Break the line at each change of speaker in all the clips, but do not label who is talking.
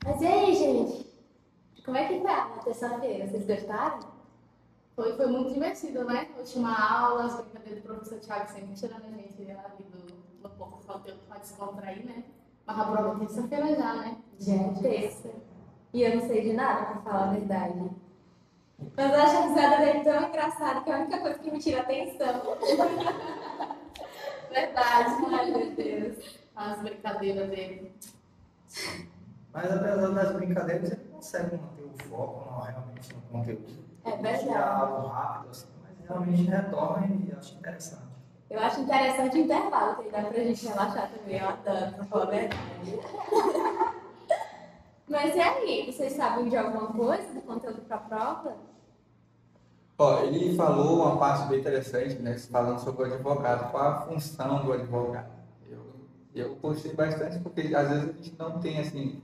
Mas e aí, gente? Como é que foi a terça-feira? Vocês gostaram?
Foi muito divertido, né? A última aula, as brincadeiras do professor Thiago sempre tirando a gente ali do pouco do conteúdo para descontrair, né? Mas a prova é terça-feira já, né?
Já é terça. E eu não sei de nada, pra falar a verdade. Mas eu acho a risada dele tão engraçada que é a única coisa que me tira a atenção.
Verdade.
Ai, meu Deus.
As brincadeiras dele.
Mas apesar das brincadeiras, ele consegue manter o foco realmente no conteúdo.
É verdade.
Tirar algo rápido, assim, mas realmente retorna e acho interessante.
Eu acho interessante o intervalo, que dá pra gente relaxar também. Eu adoro, pra falar a verdade. Mas e aí? Vocês sabem de alguma coisa do conteúdo pra prova?
Ó, ele falou uma parte bem interessante, né, falando sobre o advogado, qual a função do advogado. Eu gostei bastante porque às vezes a gente não tem assim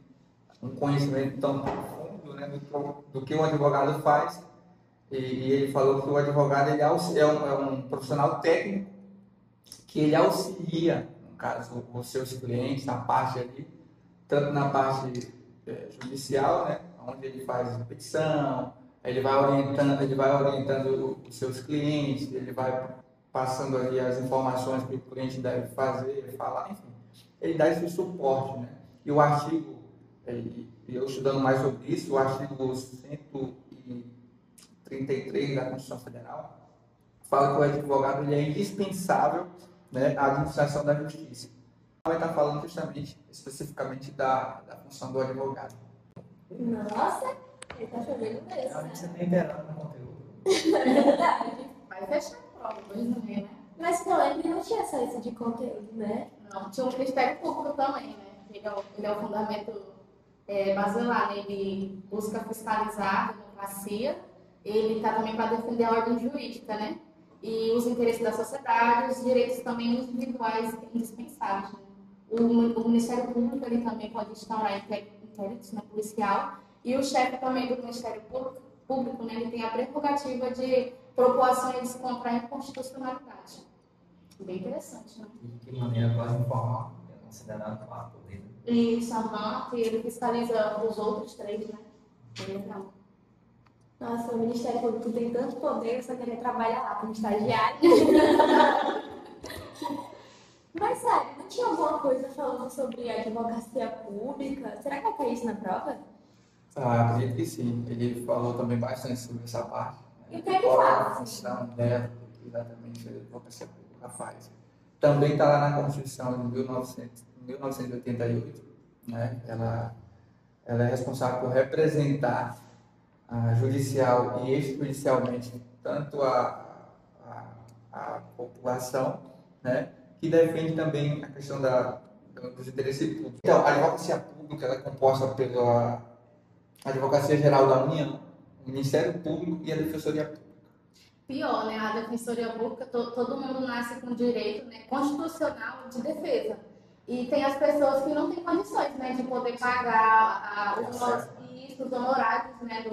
um conhecimento tão profundo, né, do que o advogado faz. E ele falou que o advogado ele é um profissional técnico que ele auxilia, no caso, os seus clientes na parte ali, tanto na parte judicial, né, onde ele faz petição, ele vai orientando os seus clientes, ele vai passando ali as informações que o cliente deve fazer, falar, enfim, ele dá esse suporte, né? E o artigo, e eu estudando mais sobre isso, o artigo 133 da Constituição Federal fala que o advogado ele é indispensável, né, à administração da justiça. Vai estar falando justamente, especificamente da função do advogado.
Nossa, ele tá fazendo mesmo.
Realmente você está inteirado no conteúdo.
É verdade.
Vai fechar a prova, dois no meio, né?
Mas que eu lembro, não tinha só isso de conteúdo, né?
Não, tinha o Ministério Público também, né? Ele é o fundamento basilar, né? Ele busca fiscalizar a democracia, ele está também para defender a ordem jurídica, né? E os interesses da sociedade, os direitos também individuais indispensáveis. Né? O Ministério Público ele também pode instaurar inquéritos, né, policial, e o chefe também do Ministério Público, né, ele tem a prerrogativa de propor ações contra a inconstitucionalidade. Bem interessante, né?
E de que maneira quase informal é considerado quarto poder.
Isso, e ele fiscaliza os outros três, né? Bem legal.
Nossa, o Ministério Público tem tanto poder, eu só queria trabalhar lá como estagiário. Mas sério, não tinha alguma coisa falando sobre advocacia pública? Será que vai cair isso na prova?
Ah, acredito que sim. Ele falou também bastante sobre essa parte.
E o que é que
Qual é
fala?
a função dela, exatamente, a advocacia pública faz. Também está lá na Constituição de 1988, né? Ela é responsável por representar judicial e extrajudicialmente tanto a população, né? Que defende também a questão dos interesses públicos. Então, a advocacia pública ela é composta pela Advocacia Geral da União, o Ministério Público e a Defensoria Pública.
Pior, né? A Defensoria Pública, todo mundo nasce com direito, né, constitucional de defesa. E tem as pessoas que não têm condições, né, de poder pagar os honorários, né, de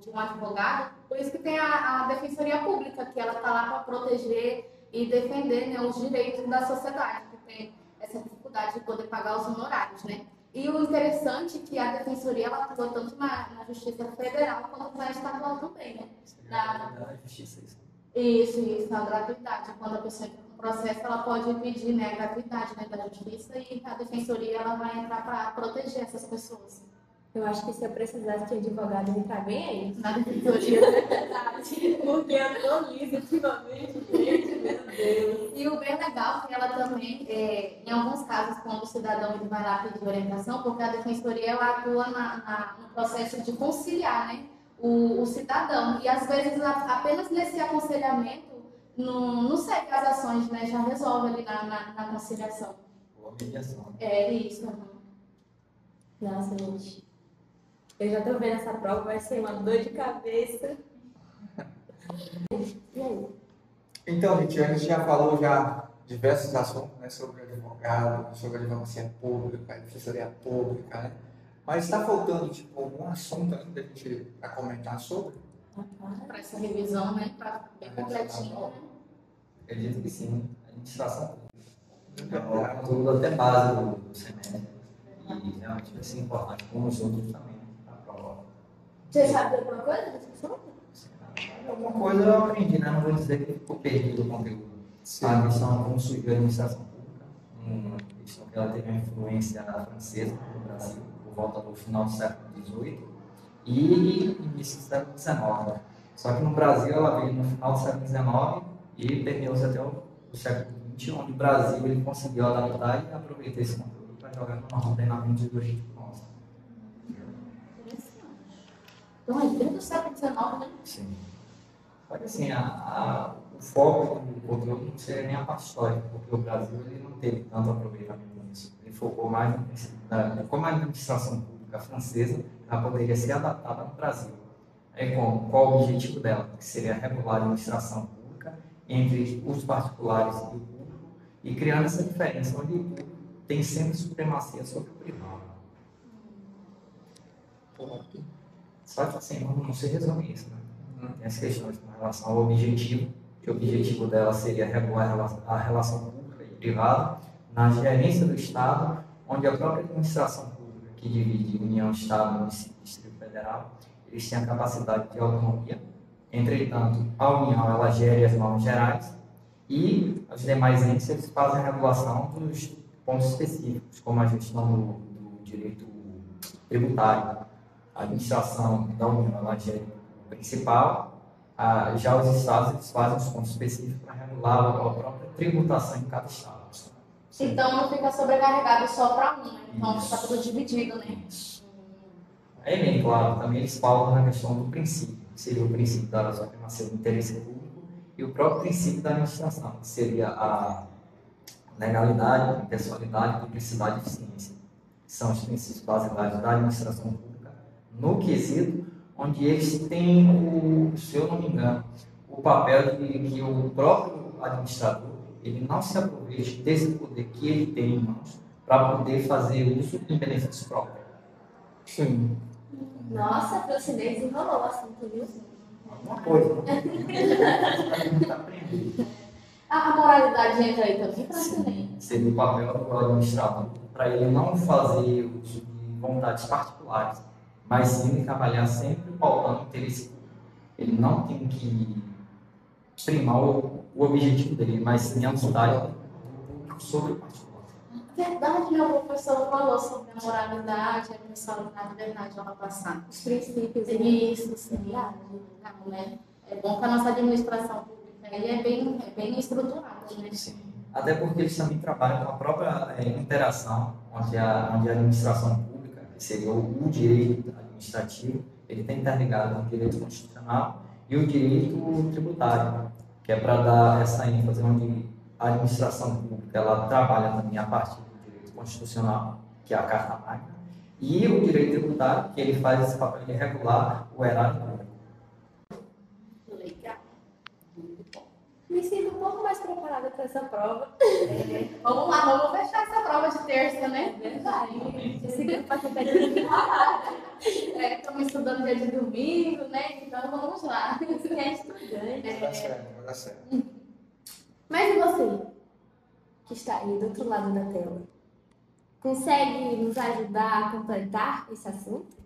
um advogado. Por isso que tem a Defensoria Pública, que ela está lá para proteger e defender, né, os direitos da sociedade, que tem essa dificuldade de poder pagar os honorários, né? E o interessante é que a Defensoria ela atua tanto na Justiça Federal quanto na estadual também, né?
Da justiça, isso.
Isso, a gratuidade. Quando a pessoa entra no processo, ela pode pedir, né, a gratuidade, né, da justiça e a defensoria ela vai entrar para proteger essas pessoas.
Eu acho que se eu precisasse de advogado, ele tá bem aí.
Na defensoria.
Porque eu tô lisa ultimamente, gente, meu Deus.
E o bem legal é que ela também, em alguns casos, quando o cidadão ele vai lá pedir orientação, porque a defensoria ela atua no processo de conciliar, né, o cidadão. E às vezes apenas nesse aconselhamento não segue as ações, né, já resolve ali na conciliação.
Ou a mediação.
É isso.
Nossa, gente. Eu já tô vendo essa prova, vai ser uma dor de cabeça. E aí?
Então, gente, a gente já falou já diversos assuntos, né, sobre advogado, sobre a advocacia pública, a defensoria pública, né? Mas está faltando, tipo, algum assunto ainda que a gente vai comentar sobre?
Para essa revisão, né, para bem completinho, né?
Acredito que sim. Administração pública. É um conteúdo até base do semestre. e realmente vai ser importante, como os outros também, na prova.
Você sabe de alguma coisa desse assunto?
Alguma coisa eu aprendi, né? Não vou dizer que ficou perdido o conteúdo. A questão como surgiu a administração pública, uma questão que ela teve uma influência francesa no Brasil, por volta do final do século XVIII e início do século XIX. Só que no Brasil ela veio no final do século XIX e permeou-se até o século XX, onde o Brasil ele conseguiu adaptar e aproveitar esse conteúdo para jogar no nosso treinamento de logística nossa.
Interessante. Então, é dentro do século XIX, né?
Sim. Só que assim, o foco do conteúdo não seria nem a parte histórica, porque o Brasil ele não teve tanto aproveitamento nisso. Ele focou mais no princípio como a administração pública francesa ela poderia ser adaptada no Brasil. Aí, qual o objetivo dela? Que seria regular a administração pública entre os particulares e o público, e criando essa diferença, onde o público tem sempre supremacia sobre o privado. Só que assim, não se resume isso, né? Tem as questões com relação ao objetivo, que o objetivo dela seria regular a relação pública e privada na gerência do Estado, onde a própria administração pública, que divide União, Estado, Município e Distrito Federal, eles têm a capacidade de autonomia. Entretanto, a União ela gere as normas gerais e os demais entes eles fazem a regulação dos pontos específicos, como a gestão do direito tributário. A administração da União ela gere o principal, já os estados eles fazem os pontos específicos para regular a própria tributação em cada estado.
Então, não fica sobrecarregado só para um, né? Então, fica tudo dividido, né?
É bem claro, também eles falam na questão do princípio, que seria o princípio da supremacia do interesse público e o próprio princípio da administração, que seria a legalidade, impessoalidade, publicidade e eficiência, que são os princípios basilares da administração pública, no quesito onde eles têm, se eu não me engano, o papel de que o próprio administrador ele não se aproveite desse poder que ele tem em mãos para poder fazer uso em benefício próprio.
Sim.
Nossa, para o chinês enrolou o assunto, viu?
Alguma coisa, né? Tá aprendendo.
A moralidade entra aí também para também.
Seria o papel do administrador para ele não fazer uso de vontades particulares, mas sim trabalhar sempre pautando o interesse público. Ele não tem que primar o objetivo dele, mas sim a vontade do público sobre o particular.
Verdade, meu professor falou sobre a moralidade, a impessoalidade, verdade, ano passado.
Os princípios.
Isso, sim. Não, né? É bom que a nossa administração pública aí é bem estruturada, né?
Sim. Até porque eles também trabalham com a própria interação, onde a administração pública, que seria o direito administrativo, ele está interligado com o direito constitucional e o direito tributário, que é para dar essa ênfase onde a administração pública ela trabalha também a partir do direito constitucional, que é a Carta Magna, e o direito tributário, que ele faz esse papel de regular o erário público.
Legal.
Me sinto um pouco mais preparada para essa prova.
Vamos lá, vamos fechar essa prova de terça, né?
Verdade. De segunda para quinta.
Estamos estudando dia de domingo, né? Então vamos lá.
Você é estudante.
Vai dar certo, vai dar certo.
Mas e você, que está aí do outro lado da tela? Consegue nos ajudar a completar esse assunto?